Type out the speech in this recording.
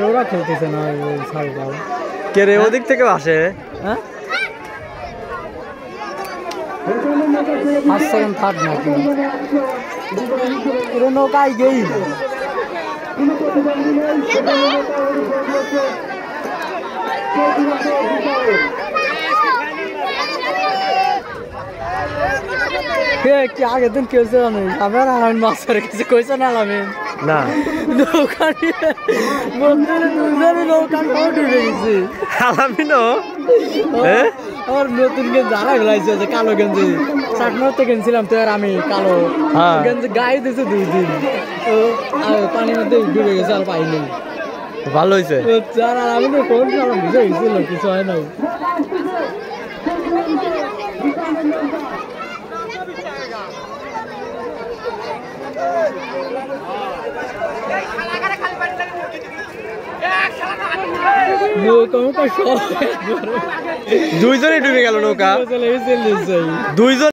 ওরা খেলতেছে না কে রে ওদিক থেকে আসে? হ্যাঁ ফার্স্ট সেকেন্ড থার্ড নাকি পুরো নৌকায় গেই কি আগের দিন কেউ জানে আমার আলামিন মাছ ধরে কিছু কইছে না আলামিন না নৌকা নৌকা ডুবে গেছে আলামিনও আমার নতুন গেঞ্জি হারাই ফেলাইছে যে কালো গেঞ্জি চাটনাতে কিনছিলাম তো আর আমি কালো গেঞ্জি গায়ে দিয়েছে 2 দিন পানির মধ্যে ডুবে গেছে আর পাইনি ভালো হয়েছে আমি তো ফোন করলাম বুঝে গেছিল কিছু হয় নাই দুইজনে ডুবে গেল নৌকা 2 জন